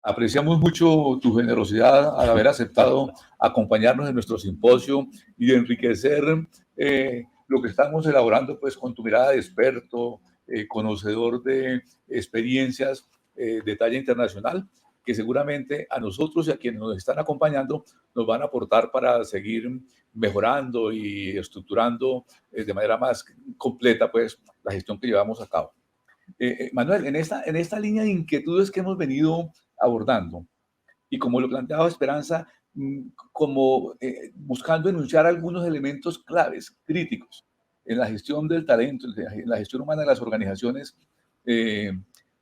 Apreciamos mucho tu generosidad al haber aceptado acompañarnos en nuestro simposio y de enriquecer lo que estamos elaborando pues con tu mirada de experto, conocedor de experiencias de talla internacional, que seguramente a nosotros y a quienes nos están acompañando nos van a aportar para seguir mejorando y estructurando de manera más completa pues la gestión que llevamos a cabo. Manuel, en esta línea de inquietudes que hemos venido abordando, y como lo planteaba Esperanza, como buscando enunciar algunos elementos claves, críticos, en la gestión del talento, en la gestión humana de las organizaciones, eh,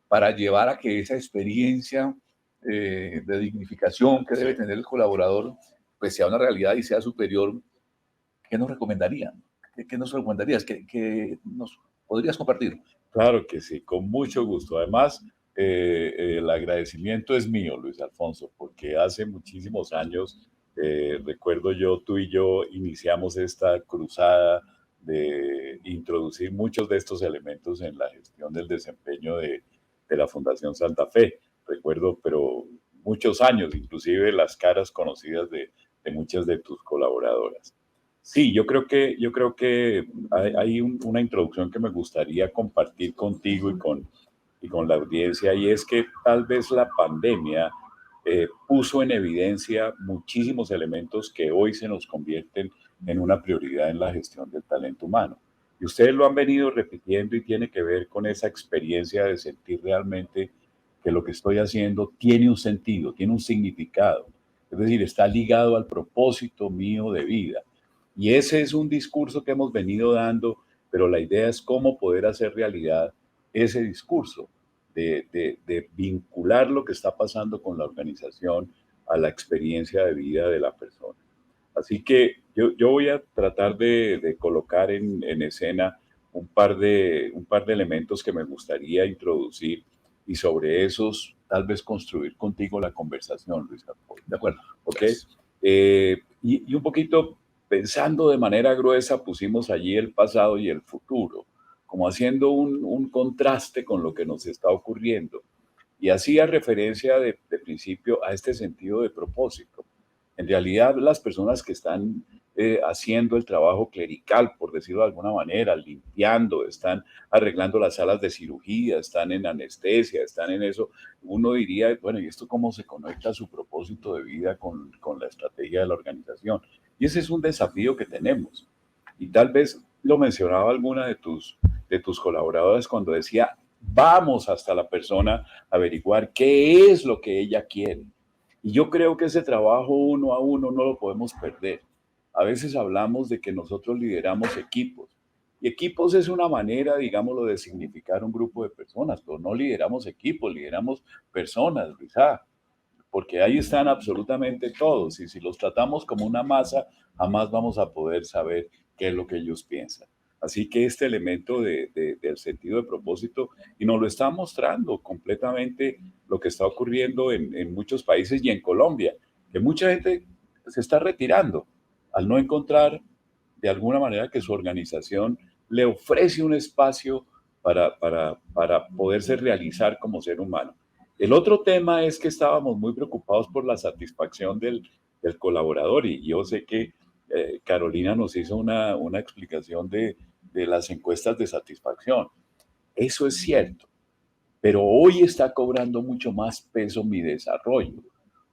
para llevar a que esa experiencia de dignificación que debe tener el colaborador, pues sea una realidad y sea superior. ¿Qué nos recomendarían? ¿Qué nos recomendarías? ¿Qué nos podrías compartir? Claro que sí, con mucho gusto. Además, el agradecimiento es mío, Luis Alfonso, porque hace muchísimos años, recuerdo yo, tú y yo iniciamos esta cruzada de introducir muchos de estos elementos en la gestión del desempeño de la Fundación Santa Fe. Recuerdo, pero muchos años, inclusive las caras conocidas de muchas de tus colaboradoras. Sí, yo creo que hay una introducción que me gustaría compartir contigo y con la audiencia, y es que tal vez la pandemia puso en evidencia muchísimos elementos que hoy se nos convierten en una prioridad en la gestión del talento humano. Y ustedes lo han venido repitiendo y tiene que ver con esa experiencia de sentir realmente que lo que estoy haciendo tiene un sentido, tiene un significado. Es decir, está ligado al propósito mío de vida. Y ese es un discurso que hemos venido dando, pero la idea es cómo poder hacer realidad ese discurso, de vincular lo que está pasando con la organización a la experiencia de vida de la persona. Así que yo voy a tratar de colocar en escena un par de elementos que me gustaría introducir y sobre esos tal vez construir contigo la conversación, Luis Alfonso. De acuerdo, ¿Ok? gracias. Y un poquito pensando de manera gruesa, pusimos allí el pasado y el futuro, como haciendo un contraste con lo que nos está ocurriendo. Y hacía referencia de principio a este sentido de propósito. En realidad, las personas que están haciendo el trabajo clerical, por decirlo de alguna manera, limpiando, están arreglando las salas de cirugía, están en anestesia, están en eso, uno diría, bueno, ¿y esto cómo se conecta a su propósito de vida con la estrategia de la organización? Y ese es un desafío que tenemos. Y tal vez lo mencionaba alguna de tus colaboradores cuando decía, vamos hasta la persona a averiguar qué es lo que ella quiere. Y yo creo que ese trabajo uno a uno no lo podemos perder. A veces hablamos de que nosotros lideramos equipos. Y equipos es una manera, digámoslo, de significar un grupo de personas, pero no lideramos equipos, lideramos personas, Luisa, porque ahí están absolutamente todos. Y si los tratamos como una masa, jamás vamos a poder saber qué es lo que ellos piensan. Así que este elemento del sentido de propósito, y nos lo está mostrando completamente lo que está ocurriendo en muchos países y en Colombia, que mucha gente se está retirando al no encontrar de alguna manera que su organización le ofrece un espacio para poderse realizar como ser humano. El otro tema es que estábamos muy preocupados por la satisfacción del colaborador, y yo sé que Carolina nos hizo una explicación de las encuestas de satisfacción. Eso es cierto, pero hoy está cobrando mucho más peso mi desarrollo,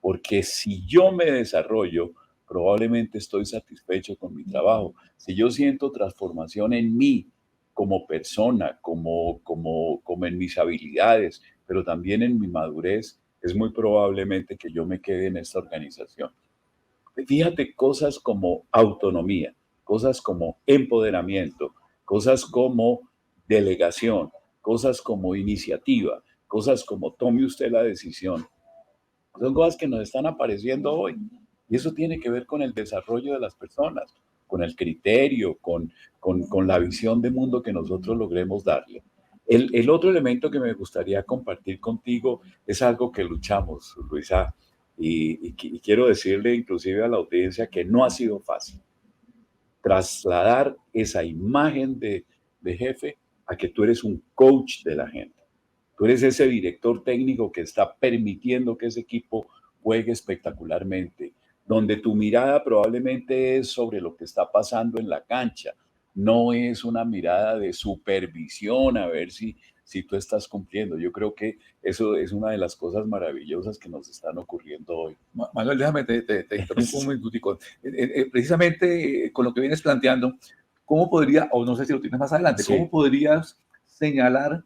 porque si yo me desarrollo, probablemente estoy satisfecho con mi trabajo. Si yo siento transformación en mí como persona, como en mis habilidades, pero también en mi madurez, es muy probablemente que yo me quede en esta organización. Fíjate, cosas como autonomía, cosas como empoderamiento, cosas como delegación, cosas como iniciativa, cosas como tome usted la decisión. Son cosas que nos están apareciendo hoy. Y eso tiene que ver con el desarrollo de las personas, con el criterio, con la visión de mundo que nosotros logremos darle. El otro elemento que me gustaría compartir contigo es algo que luchamos, Luisa, y quiero decirle inclusive a la audiencia que no ha sido fácil trasladar esa imagen de jefe a que tú eres un coach de la gente. Tú eres ese director técnico que está permitiendo que ese equipo juegue espectacularmente, donde tu mirada probablemente es sobre lo que está pasando en la cancha, no es una mirada de supervisión a ver si tú estás cumpliendo. Yo creo que eso es una de las cosas maravillosas que nos están ocurriendo hoy. Manuel, déjame, te interrumpo un minutico. Precisamente con lo que vienes planteando, ¿cómo podría, o no sé si lo tienes más adelante, cómo Sí, podrías señalar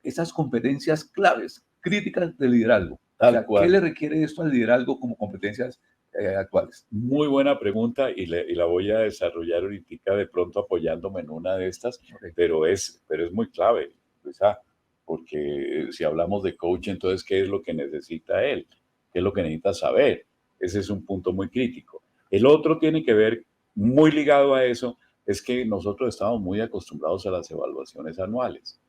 esas competencias claves, críticas del liderazgo? O tal sea, ¿qué le cual. requiere esto al liderazgo como competencias actuales? Muy buena pregunta y la voy a desarrollar ahorita de pronto apoyándome en una de estas, Okay. pero es muy clave, Luisa, porque si hablamos de coach, entonces, ¿qué es lo que necesita él? ¿Qué es lo que necesita saber? Ese es un punto muy crítico. El otro tiene que ver, muy ligado a eso, es que nosotros estamos muy acostumbrados a las evaluaciones anuales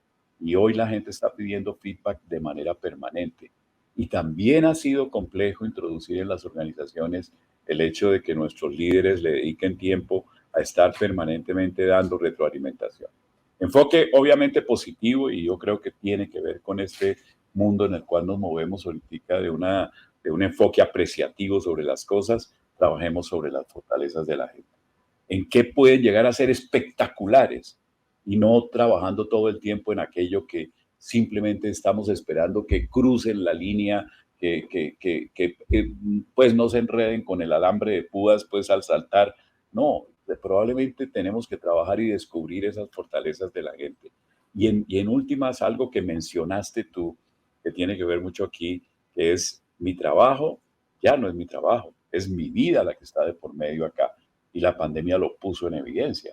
y hoy la gente está pidiendo feedback de manera permanente. Y también ha sido complejo introducir en las organizaciones el hecho de que nuestros líderes le dediquen tiempo a estar permanentemente dando retroalimentación. Enfoque obviamente positivo y yo creo que tiene que ver con este mundo en el cual nos movemos ahorita de un enfoque apreciativo sobre las cosas, trabajemos sobre las fortalezas de la gente. En qué pueden llegar a ser espectaculares y no trabajando todo el tiempo en aquello que simplemente estamos esperando que crucen la línea, pues no se enreden con el alambre de púas pues al saltar. No, probablemente tenemos que trabajar y descubrir esas fortalezas de la gente. Y en últimas, algo que mencionaste tú, que tiene que ver mucho aquí, que es mi trabajo, ya no es mi trabajo, es mi vida la que está de por medio acá. Y la pandemia lo puso en evidencia.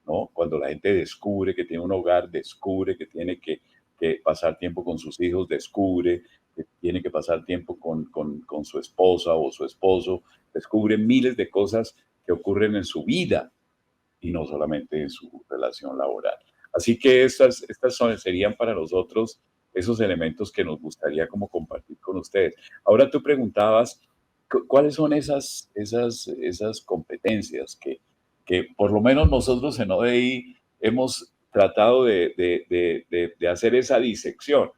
¿No? Cuando la gente descubre que tiene un hogar, descubre que tiene que pasar tiempo con sus hijos, descubre que tiene que pasar tiempo con su esposa o su esposo, descubre miles de cosas que ocurren en su vida y no solamente en su relación laboral. Así que serían para nosotros esos elementos que nos gustaría como compartir con ustedes. Ahora tú preguntabas, ¿cuáles son esas competencias que por lo menos nosotros en ODI hemos tratado de hacer esa disección?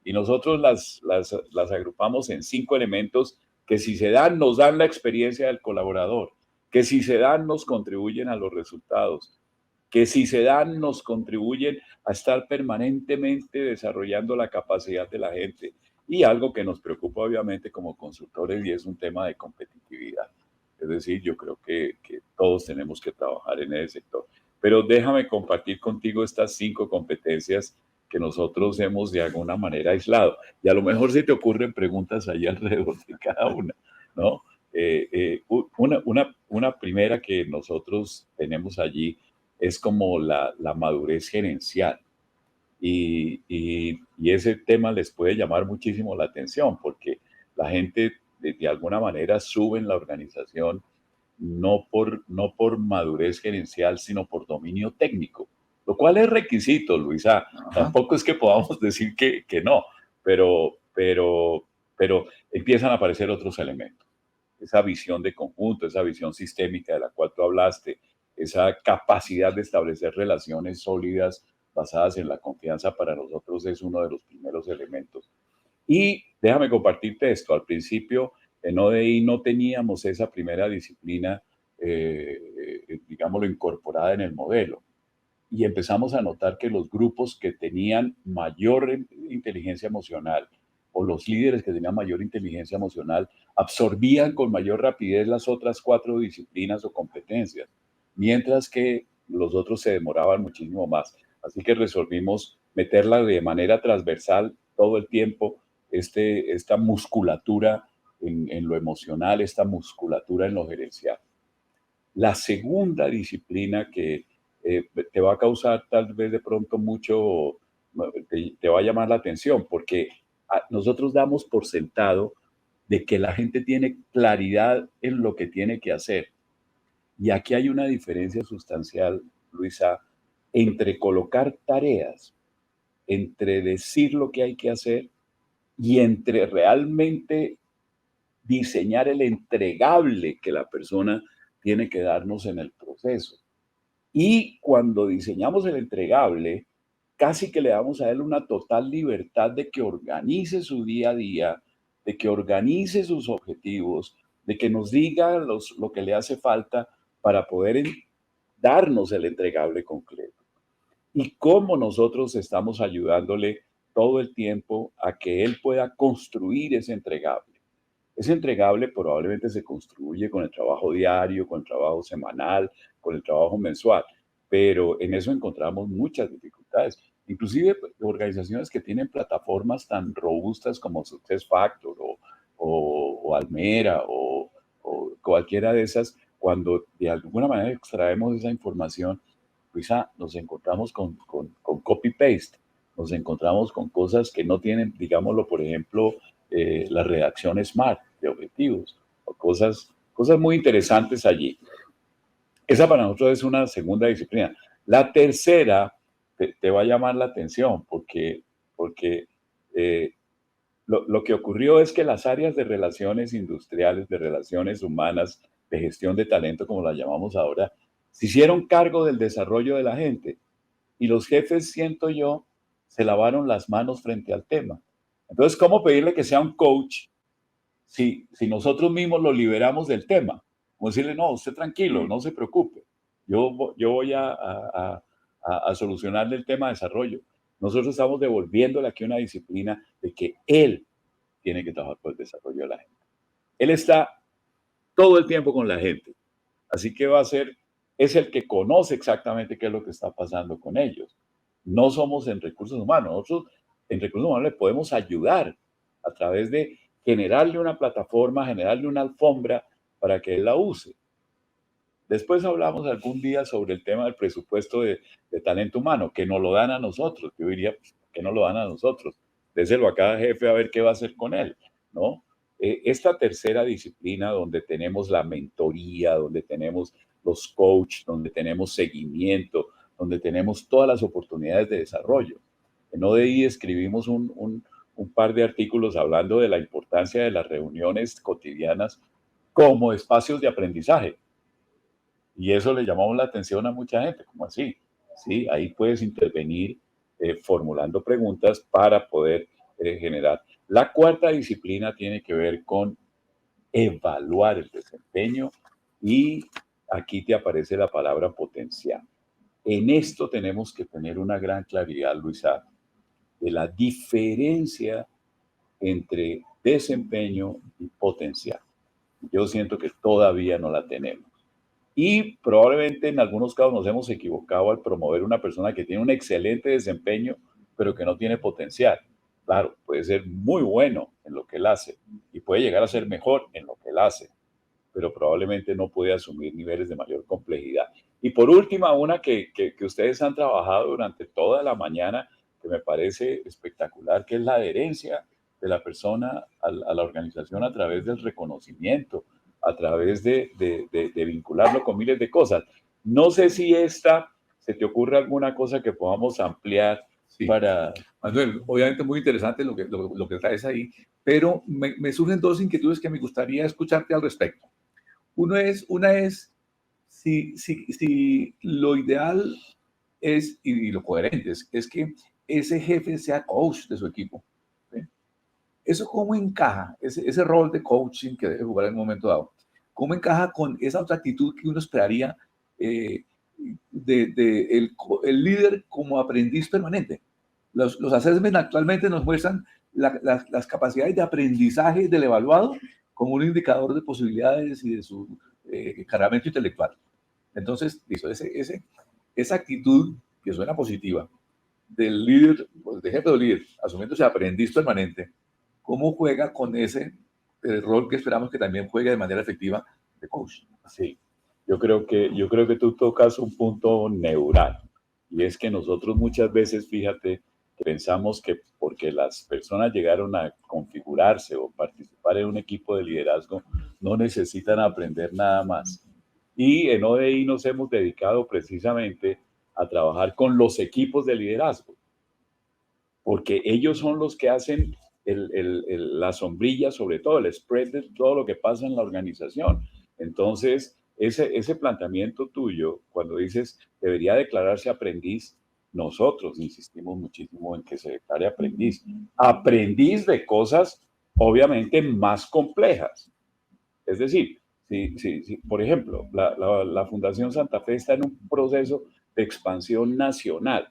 Y nosotros las agrupamos en 5 elementos que si se dan, nos dan la experiencia del colaborador, que si se dan, nos contribuyen a los resultados, que si se dan, nos contribuyen a estar permanentemente desarrollando la capacidad de la gente. Y algo que nos preocupa obviamente como consultores y es un tema de competitividad. Es decir, yo creo que todos tenemos que trabajar en ese sector. Pero déjame compartir contigo estas 5 competencias que nosotros hemos de alguna manera aislado. Y a lo mejor se te ocurren preguntas ahí alrededor de cada una, ¿no? Una primera que nosotros tenemos allí es como la madurez gerencial. Y ese tema les puede llamar muchísimo la atención porque la gente de alguna manera sube en la organización no por madurez gerencial, sino por dominio técnico, lo cual es requisito, Luisa. Ajá. Tampoco es que podamos decir que no, pero empiezan a aparecer otros elementos. Esa visión de conjunto, esa visión sistémica de la cual tú hablaste, esa capacidad de establecer relaciones sólidas basadas en la confianza para nosotros es uno de los primeros elementos. Y déjame compartirte esto. Al principio en ODI no teníamos esa primera disciplina, digámoslo, incorporada en el modelo. Y empezamos a notar que los grupos que tenían mayor inteligencia emocional o los líderes que tenían mayor inteligencia emocional absorbían con mayor rapidez las otras 4 disciplinas o competencias, mientras que los otros se demoraban muchísimo más. Así que resolvimos meterla de manera transversal todo el tiempo, esta musculatura en lo emocional, esta musculatura en lo gerencial. La segunda disciplina que te va a causar tal vez de pronto mucho, te va a llamar la atención, porque nosotros damos por sentado de que la gente tiene claridad en lo que tiene que hacer. Y aquí hay una diferencia sustancial, Luisa, entre colocar tareas, entre decir lo que hay que hacer y entre realmente diseñar el entregable que la persona tiene que darnos en el proceso. Y cuando diseñamos el entregable, casi que le damos a él una total libertad de que organice su día a día, de que organice sus objetivos, de que nos diga lo que le hace falta para poder darnos el entregable concreto. Y cómo nosotros estamos ayudándole todo el tiempo a que él pueda construir ese entregable. Ese entregable probablemente se construye con el trabajo diario, con el trabajo semanal, con el trabajo mensual, pero en eso encontramos muchas dificultades. Inclusive organizaciones que tienen plataformas tan robustas como SuccessFactors o Almera o cualquiera de esas, cuando de alguna manera extraemos esa información, pues nos encontramos con copy-paste, nos encontramos con cosas que no tienen, digámoslo, por ejemplo, la redacción SMART de objetivos, o cosas muy interesantes allí. Esa para nosotros es una segunda disciplina. La tercera te va a llamar la atención porque lo que ocurrió es que las áreas de relaciones industriales, de relaciones humanas, de gestión de talento, como las llamamos ahora, se hicieron cargo del desarrollo de la gente y los jefes, siento yo, se lavaron las manos frente al tema. Entonces, ¿cómo pedirle que sea un coach si nosotros mismos lo liberamos del tema? Como decirle, no, usted tranquilo, no se preocupe, yo voy a solucionarle el tema de desarrollo. Nosotros estamos devolviéndole aquí una disciplina de que él tiene que trabajar por el desarrollo de la gente. Él está todo el tiempo con la gente, así que es el que conoce exactamente qué es lo que está pasando con ellos. No somos en recursos humanos, nosotros en recursos humanos le podemos ayudar a través de generarle una plataforma, generarle una alfombra para que él la use. Después hablamos algún día sobre el tema del presupuesto de talento humano, que nos lo dan a nosotros. Yo diría, que no lo dan a nosotros. Déselo a cada jefe a ver qué va a hacer con él, ¿no? Esta tercera disciplina donde tenemos la mentoría, donde tenemos los coaches, donde tenemos seguimiento, donde tenemos todas las oportunidades de desarrollo. En ODI escribimos un par de artículos hablando de la importancia de las reuniones cotidianas como espacios de aprendizaje. Y eso le llamamos la atención a mucha gente, como así, ¿sí? Ahí puedes intervenir formulando preguntas para poder generar. La cuarta disciplina tiene que ver con evaluar el desempeño y aquí te aparece la palabra potencial. En esto tenemos que tener una gran claridad, Luisa, de la diferencia entre desempeño y potencial. Yo siento que todavía no la tenemos. Y probablemente en algunos casos nos hemos equivocado al promover una persona que tiene un excelente desempeño, pero que no tiene potencial. Claro, puede ser muy bueno en lo que él hace y puede llegar a ser mejor en lo que él hace, pero probablemente no puede asumir niveles de mayor complejidad. Y por última, una que ustedes han trabajado durante toda la mañana, que me parece espectacular, que es la adherencia de la persona a la organización a través del reconocimiento, a través de vincularlo con miles de cosas. No sé si se te ocurre alguna cosa que podamos ampliar Sí. para... Manuel, obviamente muy interesante lo que traes ahí, pero me surgen dos inquietudes que me gustaría escucharte al respecto. Una es si lo ideal es, y lo coherente es que ese jefe sea coach de su equipo. ¿Sí? ¿Eso cómo encaja? Ese rol de coaching que debe jugar en un momento dado, ¿cómo encaja con esa otra actitud que uno esperaría el líder como aprendiz permanente? Los assessments actualmente nos muestran las capacidades de aprendizaje del evaluado como un indicador de posibilidades y de su cargamento intelectual. Entonces, listo, esa actitud que suena positiva del líder, pues, de jefe o líder, asumiéndose aprendiz permanente, ¿cómo juega con ese rol que esperamos que también juegue de manera efectiva de coach? Sí, yo creo que tú tocas un punto neural y es que nosotros muchas veces, fíjate, pensamos que porque las personas llegaron a configurarse o participar en un equipo de liderazgo, no necesitan aprender nada más. Y en ODI nos hemos dedicado precisamente a trabajar con los equipos de liderazgo, porque ellos son los que hacen la sombrilla, sobre todo el spread de todo lo que pasa en la organización. Entonces, ese planteamiento tuyo, cuando dices debería declararse aprendiz, nosotros insistimos muchísimo en que se declare aprendiz. Aprendiz de cosas obviamente más complejas. Es decir, si, por ejemplo, la Fundación Santa Fe está en un proceso de expansión nacional.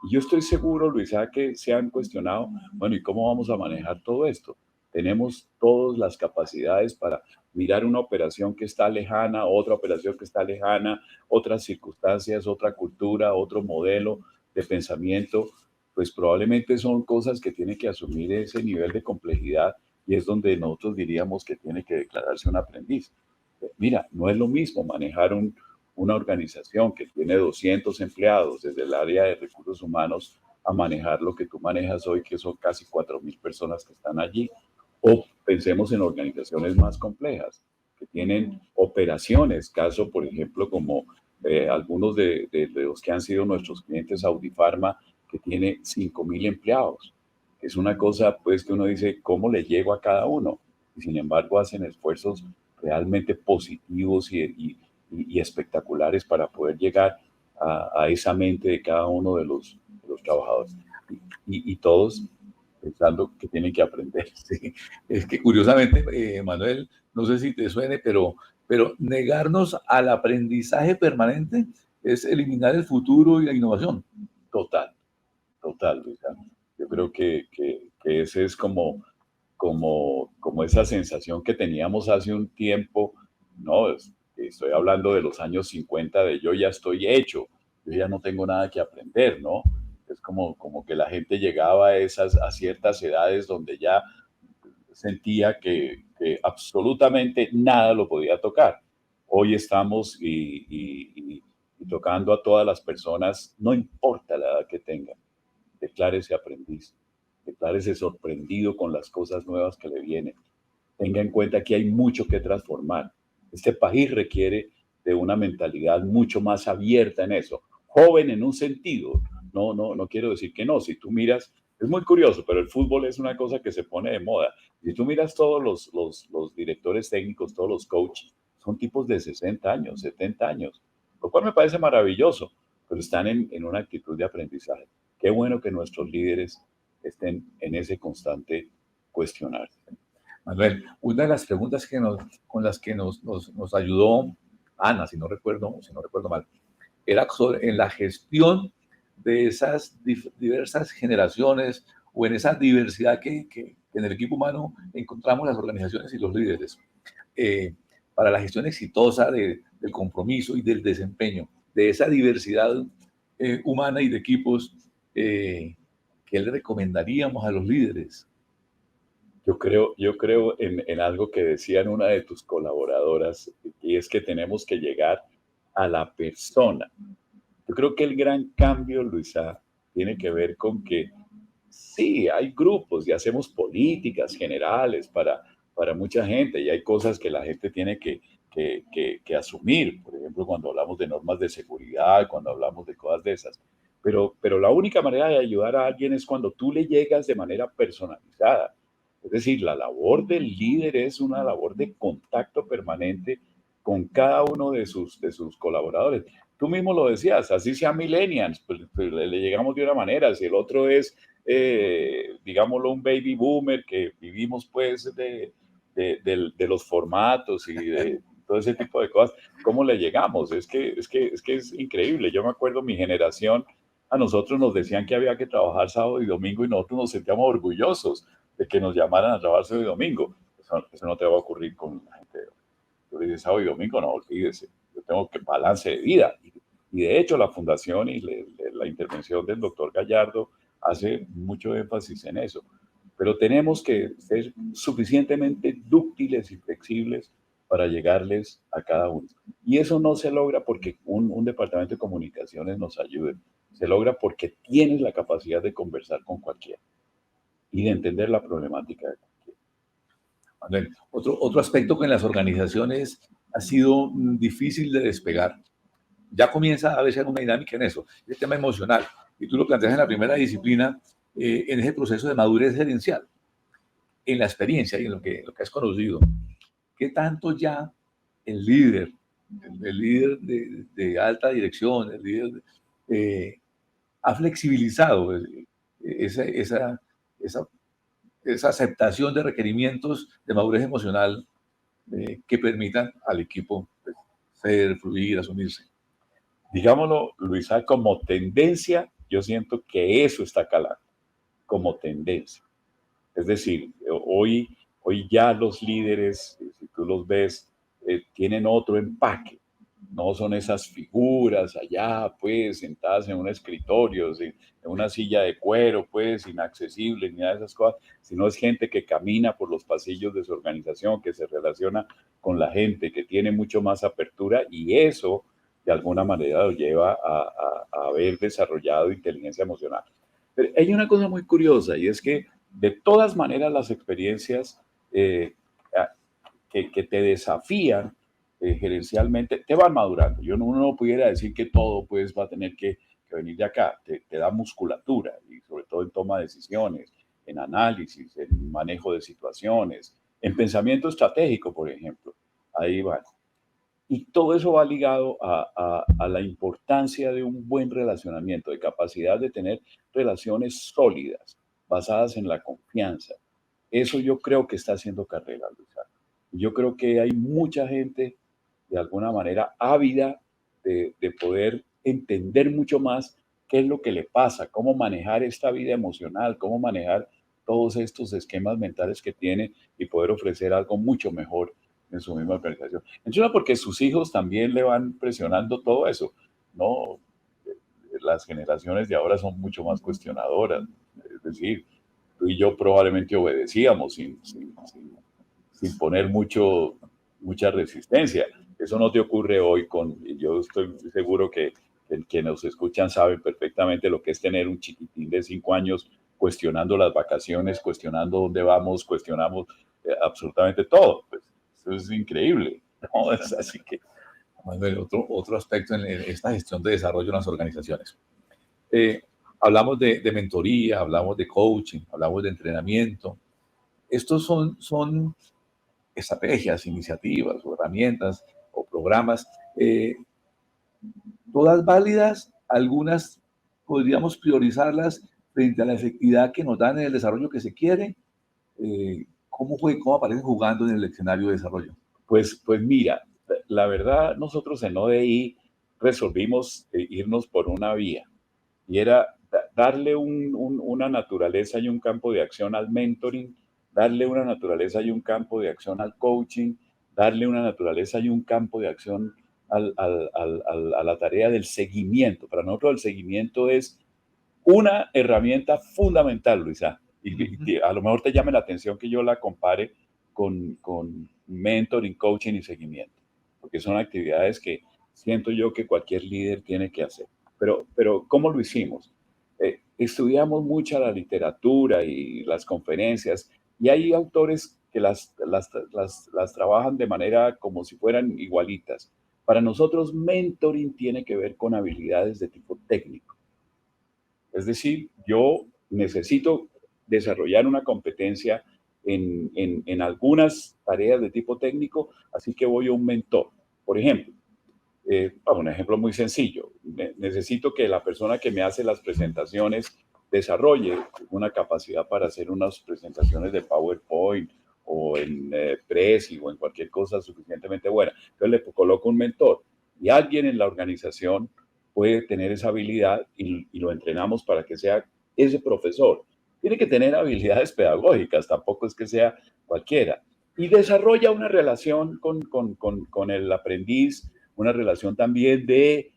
Y yo estoy seguro, Luisa, que se han cuestionado, bueno, ¿y cómo vamos a manejar todo esto? Tenemos todas las capacidades para mirar una operación que está lejana, otra operación que está lejana, otras circunstancias, otra cultura, otro modelo de pensamiento, pues probablemente son cosas que tiene que asumir ese nivel de complejidad y es donde nosotros diríamos que tiene que declararse un aprendiz. Mira, no es lo mismo manejar una organización que tiene 200 empleados desde el área de recursos humanos a manejar lo que tú manejas hoy, que son casi 4.000 personas que están allí. O pensemos en organizaciones más complejas, que tienen operaciones, caso, por ejemplo, como algunos de los que han sido nuestros clientes Audifarma, que tiene 5.000 empleados. Es una cosa, pues, que uno dice, ¿cómo le llego a cada uno? Y sin embargo, hacen esfuerzos realmente positivos y espectaculares para poder llegar a esa mente de cada uno de los trabajadores. Y todos pensando que tienen que aprender. Sí. Es que curiosamente, Manuel, no sé si te suene, pero negarnos al aprendizaje permanente es eliminar el futuro y la innovación. Total, total, Luisa. Yo creo que ese es como esa sensación que teníamos hace un tiempo, ¿no? Estoy hablando de los años 50, de yo ya estoy hecho, yo ya no tengo nada que aprender, ¿no? Es como que la gente llegaba a ciertas edades donde ya sentía que absolutamente nada lo podía tocar. Hoy estamos y tocando a todas las personas, no importa la edad que tengan, declárese aprendiz, declárese sorprendido con las cosas nuevas que le vienen. Tenga en cuenta que hay mucho que transformar. Este país requiere de una mentalidad mucho más abierta en eso. Joven en un sentido, no quiero decir que no. Si tú miras, es muy curioso, pero el fútbol es una cosa que se pone de moda. Si tú miras todos los directores técnicos, todos los coaches, son tipos de 60 años, 70 años, lo cual me parece maravilloso, pero están en una actitud de aprendizaje. Qué bueno que nuestros líderes estén en ese constante cuestionarse. Manuel, una de las preguntas con las que nos ayudó Ana, si no recuerdo mal, era en la gestión de esas diversas generaciones o en esa diversidad que en el equipo humano encontramos las organizaciones y los líderes. Eh, para la gestión exitosa del compromiso y del desempeño, de esa diversidad humana y de equipos, ¿qué le recomendaríamos a los líderes? Yo creo en algo que decían una de tus colaboradoras, y es que tenemos que llegar a la persona. Yo creo que el gran cambio, Luisa, tiene que ver con que sí, hay grupos y hacemos políticas generales para mucha gente y hay cosas que la gente tiene que asumir. Por ejemplo, cuando hablamos de normas de seguridad, cuando hablamos de cosas de esas. Pero la única manera de ayudar a alguien es cuando tú le llegas de manera personalizada. Es decir, la labor del líder es una labor de contacto permanente con cada uno de sus colaboradores. Tú mismo lo decías, así sea millennials, pues le llegamos de una manera, si el otro es digámoslo, un baby boomer que vivimos pues de los formatos y de todo ese tipo de cosas, ¿cómo le llegamos? Es increíble. Yo me acuerdo mi generación, a nosotros nos decían que había que trabajar sábado y domingo y nosotros nos sentíamos orgullosos de que nos llamaran a trabajar sábado y domingo. Eso no te va a ocurrir con la gente. Yo le dije sábado y domingo, no, olvídese. Yo tengo que balance de vida. Y de hecho la fundación y la intervención del doctor Gallardo hace mucho énfasis en eso. Pero tenemos que ser suficientemente dúctiles y flexibles para llegarles a cada uno. Y eso no se logra porque un departamento de comunicaciones nos ayude. Se logra porque tienes la capacidad de conversar con cualquiera y de entender la problemática de cualquiera. Manuel, otro aspecto que en las organizaciones ha sido difícil de despegar. Ya comienza a veces una dinámica en eso, el tema emocional. Y tú lo planteas en la primera disciplina, en ese proceso de madurez gerencial, en la experiencia y en lo que has conocido. ¿Qué tanto ya el líder, el líder de alta dirección, el líder, eh, ha flexibilizado esa, esa, esa, esa aceptación de requerimientos de madurez emocional que permitan al equipo pues, ser, fluir, asumirse. Digámoslo, Luisa, como tendencia, yo siento que eso está calando, como tendencia. Es decir, hoy ya los líderes, si tú los ves, tienen otro empaque. No son esas figuras allá, pues, sentadas en un escritorio, en una silla de cuero, pues, inaccesible, ni nada de esas cosas, sino es gente que camina por los pasillos de su organización, que se relaciona con la gente, que tiene mucho más apertura y eso, de alguna manera, lo lleva a haber desarrollado inteligencia emocional. Pero hay una cosa muy curiosa y es que, de todas maneras, las experiencias eh, que te desafían gerencialmente, te van madurando. Uno no pudiera decir que todo pues va a tener que venir de acá, te da musculatura y sobre todo en toma de decisiones, en análisis, en manejo de situaciones, en pensamiento estratégico, por ejemplo. Ahí va. Y todo eso va ligado a la importancia de un buen relacionamiento, de capacidad de tener relaciones sólidas, basadas en la confianza. Eso yo creo que está haciendo carrera, Luisa. Yo creo que hay mucha gente, de alguna manera, ávida de poder entender mucho más qué es lo que le pasa, cómo manejar esta vida emocional, cómo manejar todos estos esquemas mentales que tiene y poder ofrecer algo mucho mejor en su misma organización. Encima porque sus hijos también le van presionando todo eso. No, las generaciones de ahora son mucho más cuestionadoras. Es decir, tú y yo probablemente obedecíamos sin poner mucha resistencia. Eso no te ocurre hoy yo estoy seguro que nos escuchan saben perfectamente lo que es tener un chiquitín de 5 años cuestionando las vacaciones, cuestionando dónde vamos, cuestionamos absolutamente todo. Pues, eso es increíble, ¿no? Es así que... Manuel, otro aspecto en esta gestión de desarrollo en las organizaciones. Hablamos de mentoría, hablamos de coaching, hablamos de entrenamiento. Estos son estrategias, iniciativas o herramientas o programas, todas válidas, algunas podríamos priorizarlas frente a la efectividad que nos dan en el desarrollo que se quiere. ¿Cómo aparecen jugando en el escenario de desarrollo? Pues mira, la verdad nosotros en ODI resolvimos irnos por una vía y era darle una naturaleza y un campo de acción al mentoring, darle una naturaleza y un campo de acción al coaching, darle una naturaleza y un campo de acción a la tarea del seguimiento. Para nosotros el seguimiento es una herramienta fundamental, Luisa. Y a lo mejor te llame la atención que yo la compare con mentoring, coaching y seguimiento, porque son actividades que siento yo que cualquier líder tiene que hacer. Pero ¿cómo lo hicimos? Estudiamos mucha la literatura y las conferencias, y hay autores que las trabajan de manera como si fueran igualitas. Para nosotros, mentoring tiene que ver con habilidades de tipo técnico. Es decir, yo necesito desarrollar una competencia en algunas tareas de tipo técnico, así que voy a un mentor. Por ejemplo, un ejemplo muy sencillo. Necesito que la persona que me hace las presentaciones desarrolle una capacidad para hacer unas presentaciones de PowerPoint o en Prezi o en cualquier cosa suficientemente buena. Entonces le coloco un mentor y alguien en la organización puede tener esa habilidad y lo entrenamos para que sea ese profesor. Tiene que tener habilidades pedagógicas, tampoco es que sea cualquiera. Y desarrolla una relación con el aprendiz, una relación también de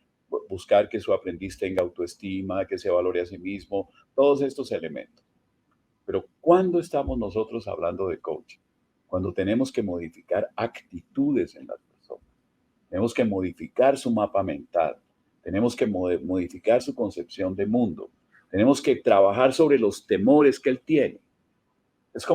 buscar que su aprendiz tenga autoestima, que se valore a sí mismo, todos estos elementos. Pero ¿cuándo estamos nosotros hablando de coaching? Cuando tenemos que modificar actitudes en las personas, tenemos que modificar su mapa mental, tenemos que modificar su concepción de mundo, tenemos que trabajar sobre los temores que él tiene. Es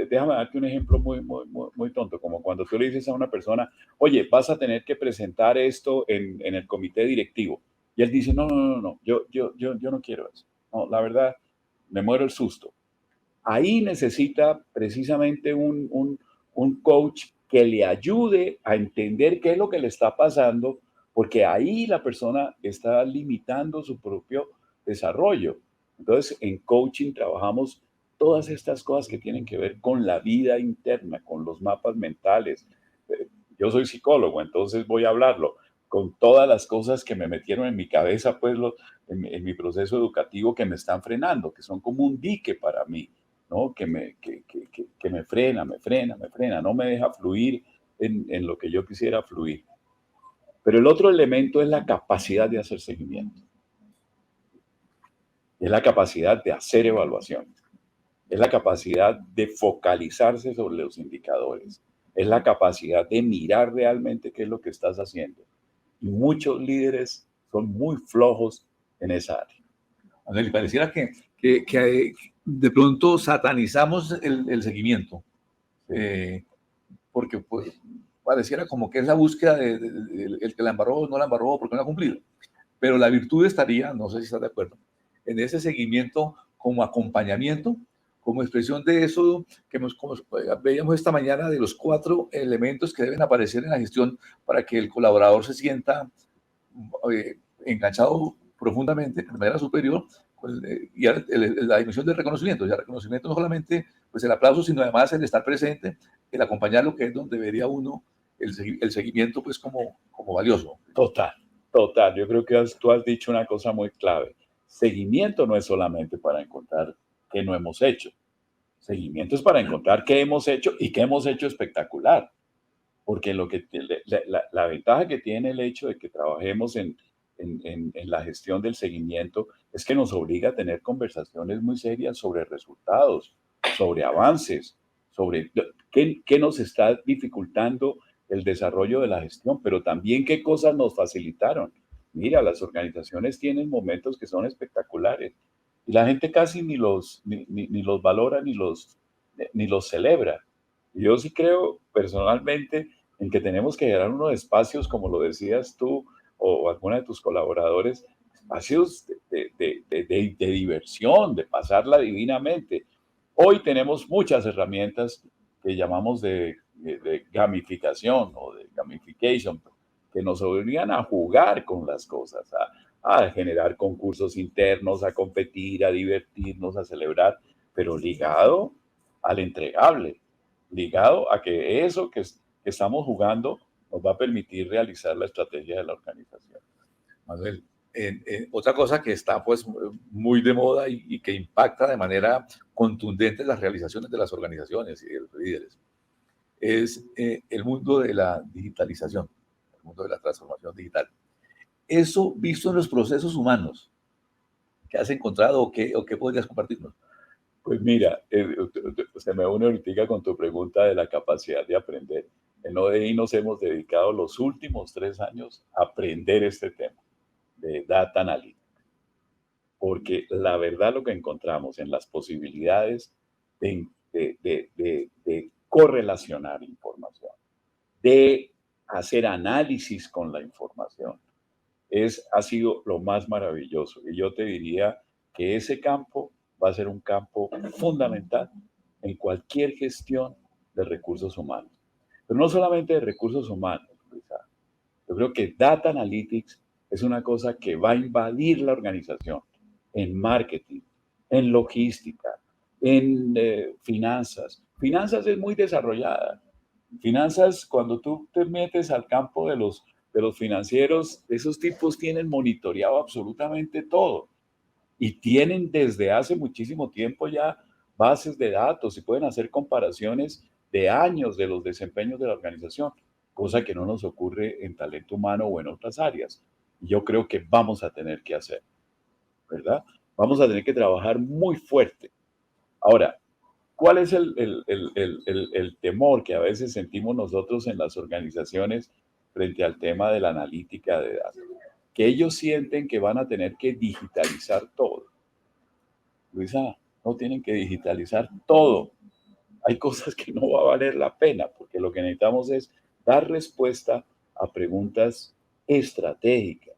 déjame darte un ejemplo muy tonto, como cuando tú le dices a una persona, oye, vas a tener que presentar esto en el comité directivo. Y él dice, no, yo no quiero eso. No, la verdad, me muero el susto. Ahí necesita precisamente un coach que le ayude a entender qué es lo que le está pasando, porque ahí la persona está limitando desarrollo. Entonces, en coaching trabajamos todas estas cosas que tienen que ver con la vida interna, con los mapas mentales. Yo soy psicólogo, entonces voy a hablarlo con todas las cosas que me metieron en mi cabeza, pues en mi proceso educativo que me están frenando, que son como un dique para mí, ¿no? Que me frena, no me deja fluir en lo que yo quisiera fluir. Pero el otro elemento es la capacidad de hacer seguimiento, es la capacidad de hacer evaluación, es la capacidad de focalizarse sobre los indicadores, es la capacidad de mirar realmente qué es lo que estás haciendo. Y muchos líderes son muy flojos en esa área. Manuel, pareciera que de pronto satanizamos el seguimiento, porque pues, pareciera como que es la búsqueda el que la embarró, no la embarró, porque no ha cumplido. Pero la virtud estaría, no sé si estás de acuerdo, en ese seguimiento como acompañamiento, como expresión de eso que como veíamos esta mañana, de los 4 elementos que deben aparecer en la gestión para que el colaborador se sienta enganchado profundamente, de manera superior, pues, y la dimensión del reconocimiento. Ya reconocimiento no solamente pues, el aplauso, sino además el estar presente, el acompañarlo, que es donde vería uno el seguimiento pues, como valioso. Total, total. Yo creo que tú has dicho una cosa muy clave. Seguimiento no es solamente para encontrar qué no hemos hecho. Seguimiento es para encontrar qué hemos hecho y qué hemos hecho espectacular. Porque la ventaja que tiene el hecho de que trabajemos en la gestión del seguimiento es que nos obliga a tener conversaciones muy serias sobre resultados, sobre avances, sobre qué nos está dificultando el desarrollo de la gestión, pero también qué cosas nos facilitaron. Mira, las organizaciones tienen momentos que son espectaculares y la gente casi ni los valora ni los celebra. Yo sí creo personalmente en que tenemos que generar unos espacios, como lo decías tú o alguna de tus colaboradores, espacios de diversión, de pasarla divinamente. Hoy tenemos muchas herramientas que llamamos de gamificación o de gamification, que nos obligan a jugar con las cosas, a generar concursos internos, a competir, a divertirnos, a celebrar, pero ligado al entregable, ligado a que eso que estamos jugando nos va a permitir realizar la estrategia de la organización. Manuel, otra cosa que está pues muy de moda y que impacta de manera contundente las realizaciones de las organizaciones y de los líderes es el mundo de la digitalización, el mundo de la transformación digital. Eso visto en los procesos humanos, ¿qué has encontrado o qué podrías compartirnos? Pues mira, se me une ahorita con tu pregunta de la capacidad de aprender. En ODI nos hemos dedicado los últimos 3 años a aprender este tema de data analytics, porque la verdad lo que encontramos en las posibilidades de correlacionar información, de hacer análisis con la información, ha sido lo más maravilloso. Y yo te diría que ese campo va a ser un campo fundamental en cualquier gestión de recursos humanos. Pero no solamente de recursos humanos, Luisa. Yo creo que Data Analytics es una cosa que va a invadir la organización en marketing, en logística, en finanzas. Finanzas es muy desarrollada. Finanzas, cuando tú te metes al campo de los financieros, esos tipos tienen monitoreado absolutamente todo y tienen desde hace muchísimo tiempo ya bases de datos y pueden hacer comparaciones de años de los desempeños de la organización, cosa que no nos ocurre en talento humano o en otras áreas. Yo creo que vamos a tener que hacer, ¿verdad? Vamos a tener que trabajar muy fuerte. Ahora, ¿cuál es el temor que a veces sentimos nosotros en las organizaciones frente al tema de la analítica de datos? Que ellos sienten que van a tener que digitalizar todo. Luisa, no tienen que digitalizar todo. Hay cosas que no va a valer la pena, porque lo que necesitamos es dar respuesta a preguntas estratégicas,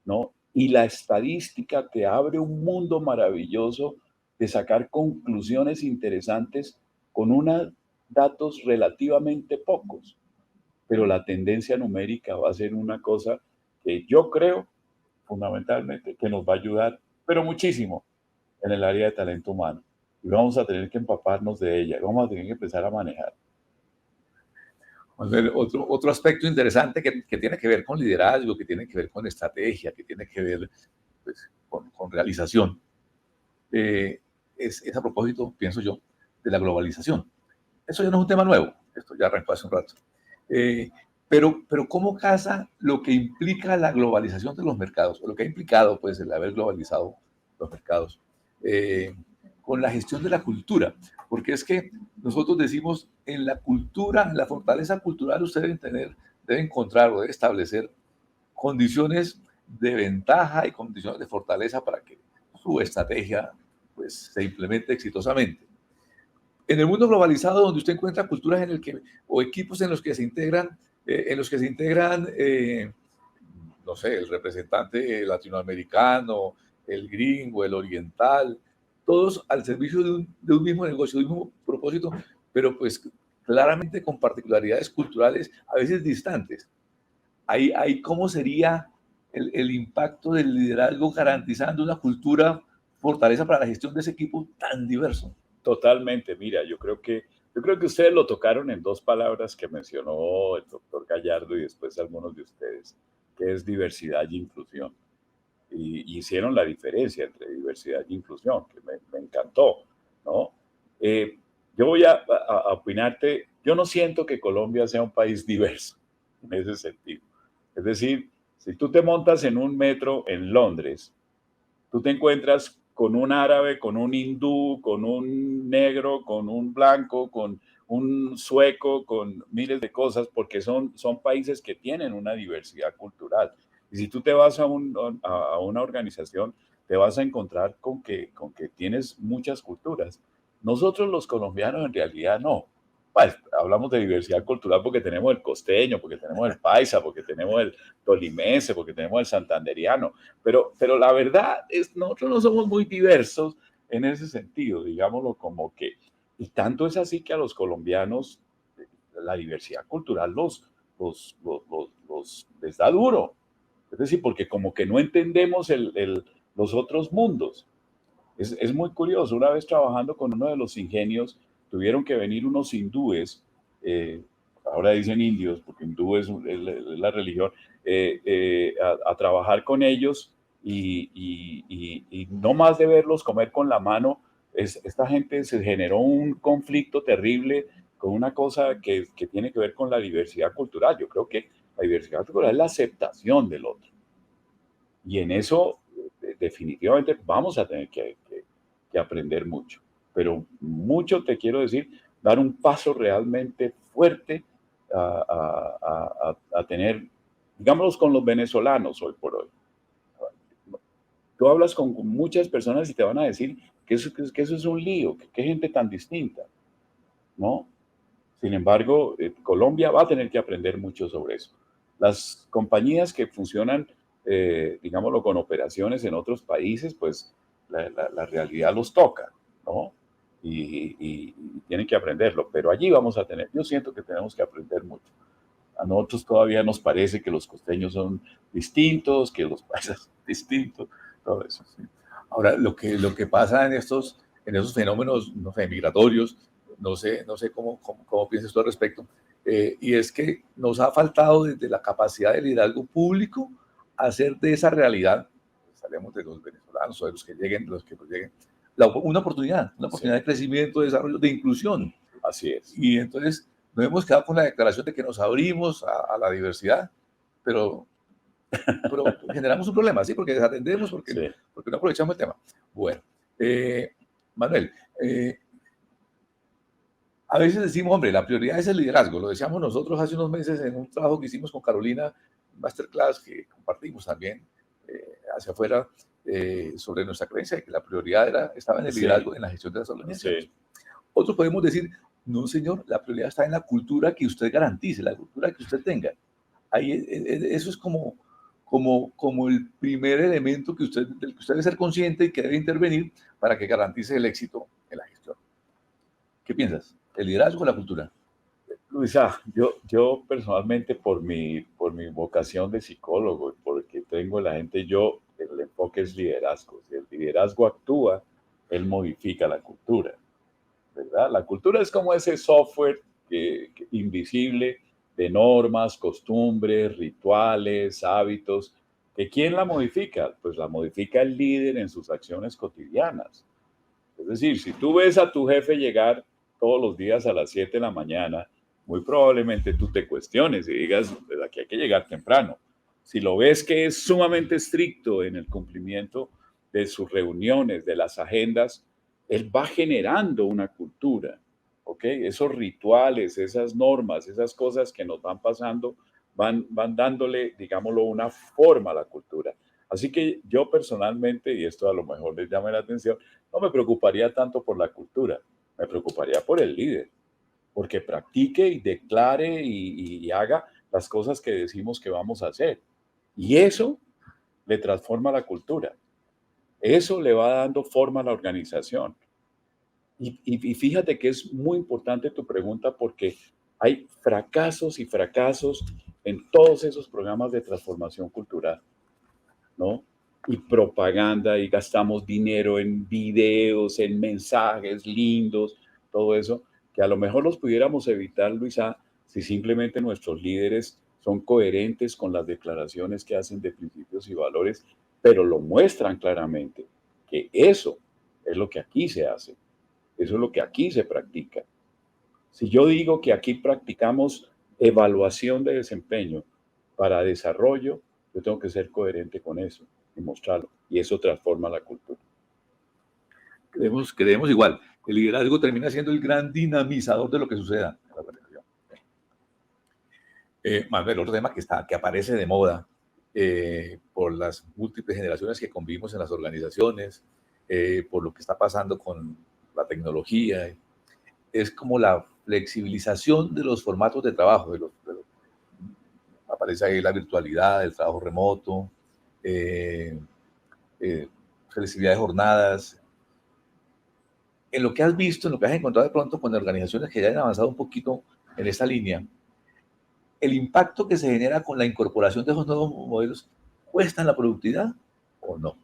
¿no? Y la estadística te abre un mundo maravilloso de sacar conclusiones interesantes con unos datos relativamente pocos. Pero la tendencia numérica va a ser una cosa que yo creo fundamentalmente, que nos va a ayudar, pero muchísimo, en el área de talento humano. Y vamos a tener que empaparnos de ella, y vamos a tener que empezar a manejar. Manuel, otro aspecto interesante que tiene que ver con liderazgo, que tiene que ver con estrategia, que tiene que ver pues, con realización, es a propósito, pienso yo, de la globalización. Eso ya no es un tema nuevo, esto ya arrancó hace un rato. Eh, pero ¿cómo casa lo que implica la globalización de los mercados, o lo que ha implicado pues, el haber globalizado los mercados, eh, con la gestión de la cultura? Porque es que nosotros decimos, en la cultura, en la fortaleza cultural, ustedes deben tener, deben encontrar o deben establecer condiciones de ventaja y condiciones de fortaleza para que su estrategia pues, se implemente exitosamente. En el mundo globalizado, donde usted encuentra culturas en el que, o equipos en los que se integran, no sé, el representante latinoamericano, el gringo, el oriental, todos al servicio de un mismo negocio, de un mismo propósito, pero pues claramente con particularidades culturales a veces distantes. Ahí ¿cómo sería el impacto del liderazgo garantizando una cultura fortaleza para la gestión de ese equipo tan diverso? Totalmente, mira, yo creo que ustedes lo tocaron en dos palabras que mencionó el doctor Gallardo y después algunos de ustedes, que es diversidad y inclusión. Y hicieron la diferencia entre diversidad y inclusión, que me encantó, ¿no? Eh, yo voy a opinarte, yo no siento que Colombia sea un país diverso en ese sentido. Es decir, si tú te montas en un metro en Londres, tú te encuentras con un árabe, con un hindú, con un negro, con un blanco, con un sueco, con miles de cosas, porque son países que tienen una diversidad cultural. Y si tú te vas a una organización, te vas a encontrar con que tienes muchas culturas. Nosotros los colombianos en realidad no. Pues, hablamos de diversidad cultural porque tenemos el costeño, porque tenemos el paisa, porque tenemos el tolimense, porque tenemos el santanderiano, pero la verdad es, nosotros no somos muy diversos en ese sentido, digámoslo como que, y tanto es así que a los colombianos la diversidad cultural les da duro. Es decir, porque como que no entendemos los otros mundos. Es muy curioso, una vez trabajando con uno de los ingenios, tuvieron que venir unos hindúes, eh, ahora dicen indios, porque hindú es la religión, a trabajar con ellos y no más de verlos comer con la mano, esta gente se generó un conflicto terrible con una cosa que tiene que ver con la diversidad cultural. Yo creo que la diversidad cultural es la aceptación del otro. Y en eso definitivamente vamos a tener que aprender mucho. Pero mucho te quiero decir, dar un paso realmente fuerte a tener, digámoslo con los venezolanos hoy por hoy. Tú hablas con muchas personas y te van a decir que eso es un lío, que gente tan distinta, ¿no? Sin embargo, Colombia va a tener que aprender mucho sobre eso. Las compañías que funcionan, digámoslo, con operaciones en otros países, pues la realidad los toca, ¿no? Y tienen que aprenderlo. Pero allí vamos a tener, yo siento que tenemos que aprender mucho. A nosotros todavía nos parece que los costeños son distintos, que los paisas son distintos, todo eso. Sí. Ahora, lo que pasa en esos fenómenos, no sé, migratorios, no sé cómo piensas tú al respecto, y es que nos ha faltado desde la capacidad de liderazgo público hacer de esa realidad, salemos de los venezolanos o de los que lleguen, una oportunidad Sí, de crecimiento, de desarrollo, de inclusión. así es. Y entonces nos hemos quedado con la declaración de que nos abrimos a la diversidad, pero generamos un problema, ¿sí? Porque desatendemos, porque, Sí, porque no aprovechamos el tema. Bueno, eh, Manuel, a veces decimos, hombre, la prioridad es el liderazgo. Lo decíamos nosotros hace unos meses en un trabajo que hicimos con Carolina, masterclass que compartimos también hacia afuera, sobre nuestra creencia de que la prioridad estaba en el sí, liderazgo, en la gestión de las organizaciones. sí, Otros podemos decir, no, señor, la prioridad está en la cultura que usted garantice, la cultura que usted tenga. Ahí, eso es como el primer elemento del que usted debe ser consciente y que debe intervenir para que garantice el éxito en la gestión. ¿Qué piensas? ¿El liderazgo o la cultura? Luisa, yo personalmente por mi vocación de psicólogo y porque tengo en la gente y yo, el enfoque es liderazgo. Si el liderazgo actúa, él modifica la cultura, ¿verdad? La cultura es como ese software invisible de normas, costumbres, rituales, hábitos, que ¿quién la modifica? Pues la modifica el líder en sus acciones cotidianas. Es decir, si tú ves a tu jefe llegar todos los días a las 7 de la mañana, muy probablemente tú te cuestiones y digas, pues aquí hay que llegar temprano. Si lo ves que es sumamente estricto en el cumplimiento de sus reuniones, de las agendas, él va generando una cultura, ¿ok? Esos rituales, esas normas, esas cosas que nos van pasando, van dándole, digámoslo, una forma a la cultura. Así que yo personalmente, y esto a lo mejor les llama la atención, no me preocuparía tanto por la cultura, me preocuparía por el líder, porque practique y declare y haga las cosas que decimos que vamos a hacer. Y eso le transforma la cultura. Eso le va dando forma a la organización. Y fíjate que es muy importante tu pregunta porque hay fracasos y fracasos en todos esos programas de transformación cultural, ¿no? Y propaganda, y gastamos dinero en videos, en mensajes lindos, todo eso, que a lo mejor los pudiéramos evitar, Luisa, si simplemente nuestros líderes son coherentes con las declaraciones que hacen de principios y valores, pero lo muestran claramente, que eso es lo que aquí se hace, eso es lo que aquí se practica. Si yo digo que aquí practicamos evaluación de desempeño para desarrollo, yo tengo que ser coherente con eso y mostrarlo. Y eso transforma la cultura. Creemos igual. El liderazgo termina siendo el gran dinamizador de lo que suceda en la organización. Manuel, otro tema que aparece de moda por las múltiples generaciones que convivimos en las organizaciones, por lo que está pasando con la tecnología, es como la flexibilización de los formatos de trabajo. Aparece ahí la virtualidad, el trabajo remoto, eh, flexibilidad de jornadas. En lo que has visto, en lo que has encontrado de pronto con organizaciones que ya han avanzado un poquito en esta línea, ¿el impacto que se genera con la incorporación de esos nuevos modelos cuesta en la productividad o no?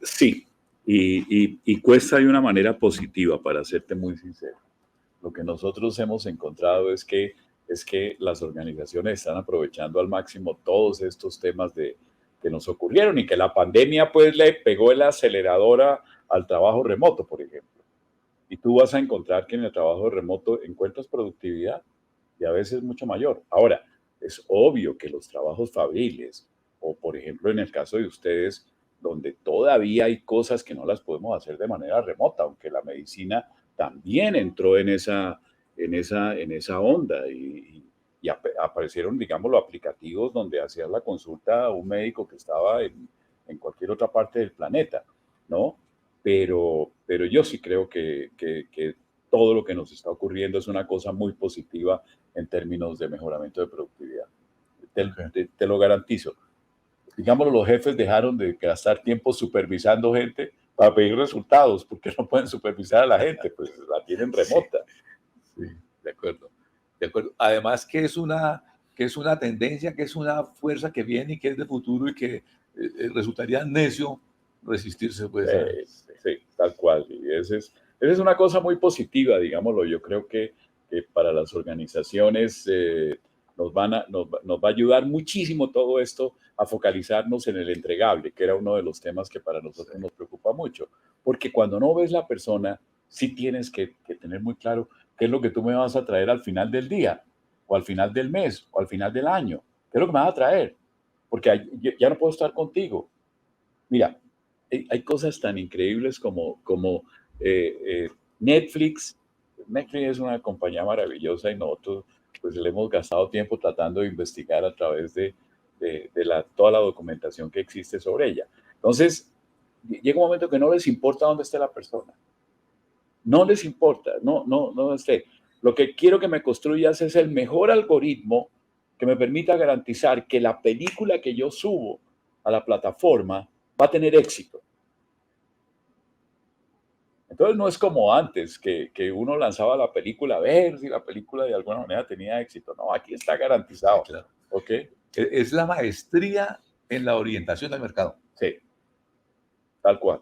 Sí, y cuesta de una manera positiva, para serte muy sincero. Lo que nosotros hemos encontrado es que las organizaciones están aprovechando al máximo todos estos temas que nos ocurrieron y que la pandemia pues le pegó el acelerador al trabajo remoto, por ejemplo. Y tú vas a encontrar que en el trabajo remoto encuentras productividad y a veces mucho mayor. Ahora, es obvio que los trabajos fabriles, o por ejemplo en el caso de ustedes, donde todavía hay cosas que no las podemos hacer de manera remota, aunque la medicina también entró en esa onda y aparecieron, digamos, los aplicativos donde hacías la consulta a un médico que estaba en cualquier otra parte del planeta, ¿no? Pero yo sí creo que todo lo que nos está ocurriendo es una cosa muy positiva en términos de mejoramiento de productividad. Okay. Te lo garantizo. Digamos, los jefes dejaron de gastar tiempo supervisando gente para pedir resultados, porque no pueden supervisar a la gente, pues la tienen Sí, remota. sí, de acuerdo. De acuerdo. Además que es una tendencia, que es una fuerza que viene y que es de futuro y que resultaría necio resistirse pues a... Sí, tal cual. Y esa es una cosa muy positiva, digámoslo. Yo creo que para las organizaciones nos va a ayudar muchísimo todo esto a focalizarnos en el entregable, que era uno de los temas que para nosotros Sí, nos preocupa mucho. Porque cuando no ves la persona, sí tienes que tener muy claro qué es lo que tú me vas a traer al final del día, o al final del mes, o al final del año. ¿Qué es lo que me vas a traer? Porque ya no puedo estar contigo. Mira, hay cosas tan increíbles como Netflix. Netflix es una compañía maravillosa y nosotros pues le hemos gastado tiempo tratando de investigar a través de toda la documentación que existe sobre ella. Entonces, llega un momento que no les importa dónde esté la persona. No les importa, no esté. Lo que quiero que me construyas es el mejor algoritmo que me permita garantizar que la película que yo subo a la plataforma va a tener éxito. Entonces no es como antes, que uno lanzaba la película a ver si la película de alguna manera tenía éxito. No, aquí está sí, garantizado. claro. ¿Ok? Es la maestría en la orientación del mercado. Sí, tal cual.